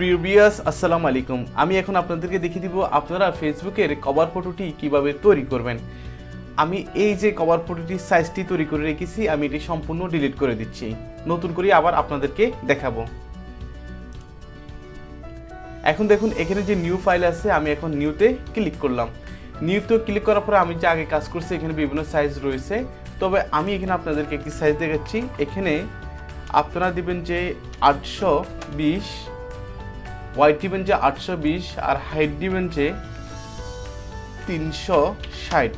প্রিয় ভিউয়ার্স, আসসালামু আলাইকুম। আমি এখন আপনাদেরকে দেখিয়ে দিব আপনারা ফেসবুকের কভার ফটোটি কিভাবে তৈরি করবেন। আমি এই যে কভার ফটোটির সাইজটি তৈরি করে রেখেছি, আমি এটি সম্পূর্ণ ডিলিট করে দিচ্ছি। নতুন করে আবার আপনাদেরকে দেখাবো। এখন দেখুন এখানে যে নিউ ফাইল আছে, আমি এখন নিউতে ক্লিক করলাম। নিউতে ক্লিক করার পরে আমি যে আগে কাজ করছি এখানে বিভিন্ন সাইজ রয়েছে, তবে আমি এখানে আপনাদেরকে একটি সাইজ দেখাচ্ছি। এখানে আপনারা দিবেন যে 820, ওয়াইড দিবেন যে 820 আর হাইট দিবেন যে 360।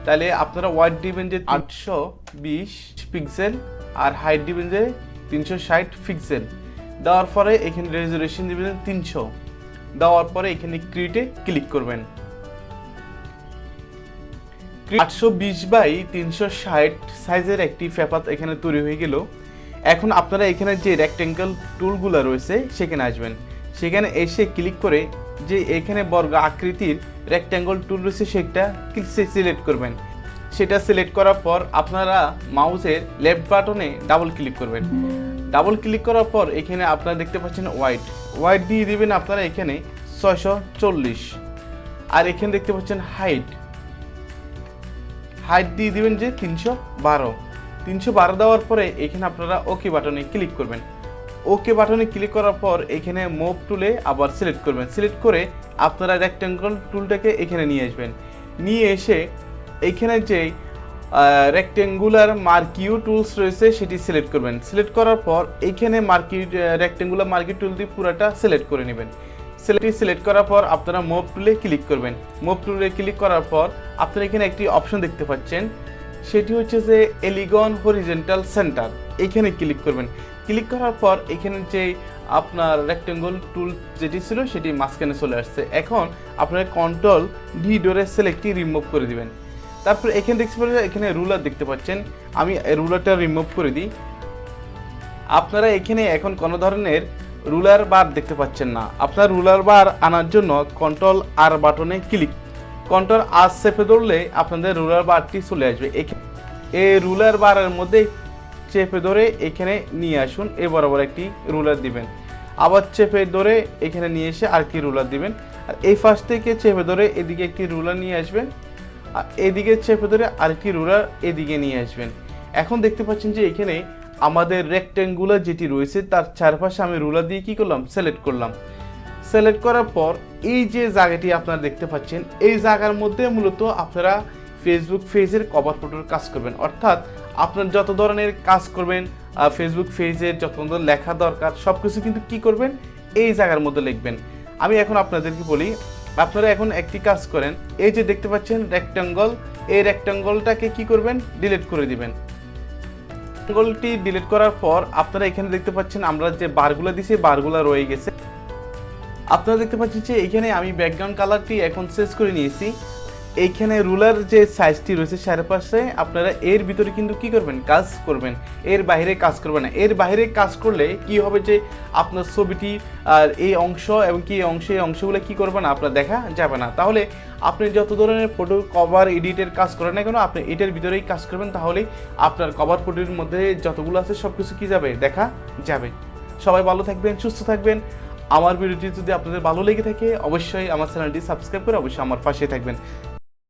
তাহলে আপনারা ওয়াইড দিবেন যে 820 পিক্সেল আর হাইট দিবেন যে 360 পিক্সেল। দেওয়ার পরে এখানে রেজোলিউশন দিবেন 300। দেওয়ার পরে এখানে ক্রিয়েটে ক্লিক করবেন। 820 বাই 360 সাইজের একটি পেপার এখানে তৈরি হয়ে গেল। এখন আপনারা এখানে যে রেক্টেঙ্গল টুলগুলো রয়েছে সেখানে আসবেন। সেখানে এসে ক্লিক করে যে এখানে বর্গ আকৃতির রেক্টেঙ্গল টুল রয়েছে সেটা সিলেক্ট করবেন। সেটা সিলেক্ট করার পর আপনারা মাউসের লেফট বাটনে ডাবল ক্লিক করবেন। ডাবল ক্লিক করার পর এখানে আপনারা দেখতে পাচ্ছেন ওয়াইড দিয়ে দিবেন আপনারা এখানে 640। আর এখানে দেখতে পাচ্ছেন হাইট দিয়ে দিবেন যে 312 দেওয়ার পরে এখানে আপনারা ওকে বাটনে ক্লিক করবেন। ওকে বাটনে ক্লিক করার পর এখানে মুভ টুলে আবার সিলেক্ট করবেন। সিলেক্ট করে আপনারা রেক্টেঙ্গল টুলটাকে এখানে নিয়ে আসবেন। নিয়ে এসে এখানে যে রেক্টেঙ্গুলার মার্কিউ টুলস রয়েছে সেটি সিলেক্ট করবেন। সিলেক্ট করার পর এখানে রেক্টেঙ্গুলার মার্কিউ টুল দিয়ে পুরোটা সিলেক্ট করে নেবেন। সিলেক্ট করার পর আপনারা মুভ টুলে ক্লিক করবেন। মুভ টুলে ক্লিক করার পর আপনারা এখানে একটি অপশন দেখতে পাচ্ছেন, সেটি হচ্ছে যে এলিগন হরিজন্টাল সেন্টার। এখানে ক্লিক করবেন। ক্লিক করার পর এখানে যে আপনার রেক্টেঙ্গল টুল যেটি ছিল সেটি মাঝখানে চলে আসছে। এখন আপনারা কন্ট্রোল ডি ধরে সিলেক্টটি রিমুভ করে দিবেন। তারপর এখানে দেখতে পাচ্ছেন এখানে রুলার দেখতে পাচ্ছেন, আমি রুলারটা রিমুভ করে দিই। আপনারা এখানে এখন কোনো ধরনের রুলার বার দেখতে পাচ্ছেন না। আপনার রুলার বার আনার জন্য কন্ট্রোল আর বাটনে ক্লিক, কন্ট্রোল আর চেপে ধরলে আপনাদের রুলার বারটি চলে আসবে। এই রুলার বারের মধ্যে চেপে ধরে এখানে নিয়ে আসুন। এ বরাবর একটি রুলার দিবেন, আবার চেপে ধরে এখানে নিয়ে এসে আরেকটি রুলার দিবেন। আর এই ফার্স্ট থেকে চেপে ধরে এদিকে একটি রুলার নিয়ে আসবেন, আর এদিকে চেপে ধরে আরেকটি রুলার এদিকে নিয়ে আসবেন। এখন দেখতে পাচ্ছেন যে এখানে আমাদের রেক্টেঙ্গুলার যেটি রয়েছে তার চারপাশে আমি রুলার দিয়ে কি করলাম, সিলেক্ট করলাম। সিলেক্ট করার পর এই যে জায়গাটি আপনারা দেখতে পাচ্ছেন, এই জায়গার মধ্যে মূলত আপনারা ফেসবুক পেজের কভার ফটোর কাজ করবেন। অর্থাৎ আপনার যত ধরনের কাজ করবেন, ফেসবুক পেজের যত লেখা দরকার সব কিছু কিন্তু কি করবেন, এই জায়গার মধ্যে লিখবেন। আমি এখন আপনাদেরকে বলি, আপনারা এখন একটি কাজ করেন। এই যে দেখতে পাচ্ছেন রেক্টেঙ্গল, এই রেক্টেঙ্গলটাকে কি করবেন, ডিলিট করে দিবেন। রেক্টেঙ্গলটি ডিলিট করার পর আপনারা এখানে দেখতে পাচ্ছেন আমরা যে বারগুলো দিয়েছি বারগুলো রয়ে গেছে। আপনারা দেখতে পাচ্ছেন যে এখানে আমি ব্যাকগ্রাউন্ড কালারটি এখন চেঞ্জ করে নিয়েছি। এইখানে রুলার যে সাইজটি রয়েছে চারপাশে আপনারা এর ভিতরে কিন্তু কি করবেন, কাজ করবেন, এর বাইরে কাজ করবেন না। এর বাইরে কাজ করলে কি হবে যে আপনার ছবিটি আর এই অংশ এবং কি এই অংশগুলো কি করবে না, আপনার দেখা যাবে না। তাহলে আপনি যত ধরনের ফটো কভার এডিটের কাজ করেন না কেন, আপনি এটার ভিতরেই কাজ করবেন, তাহলেই আপনার কভার ফটোর মধ্যে যতগুলো আছে সব কিছু কি যাবে, দেখা যাবে। সবাই ভালো থাকবেন, সুস্থ থাকবেন। আমার ভিডিওটি যদি আপনাদের ভালো লেগে থাকে অবশ্যই আমার চ্যানেলটি সাবস্ক্রাইব করে অবশ্যই আমার পাশে থাকবেন।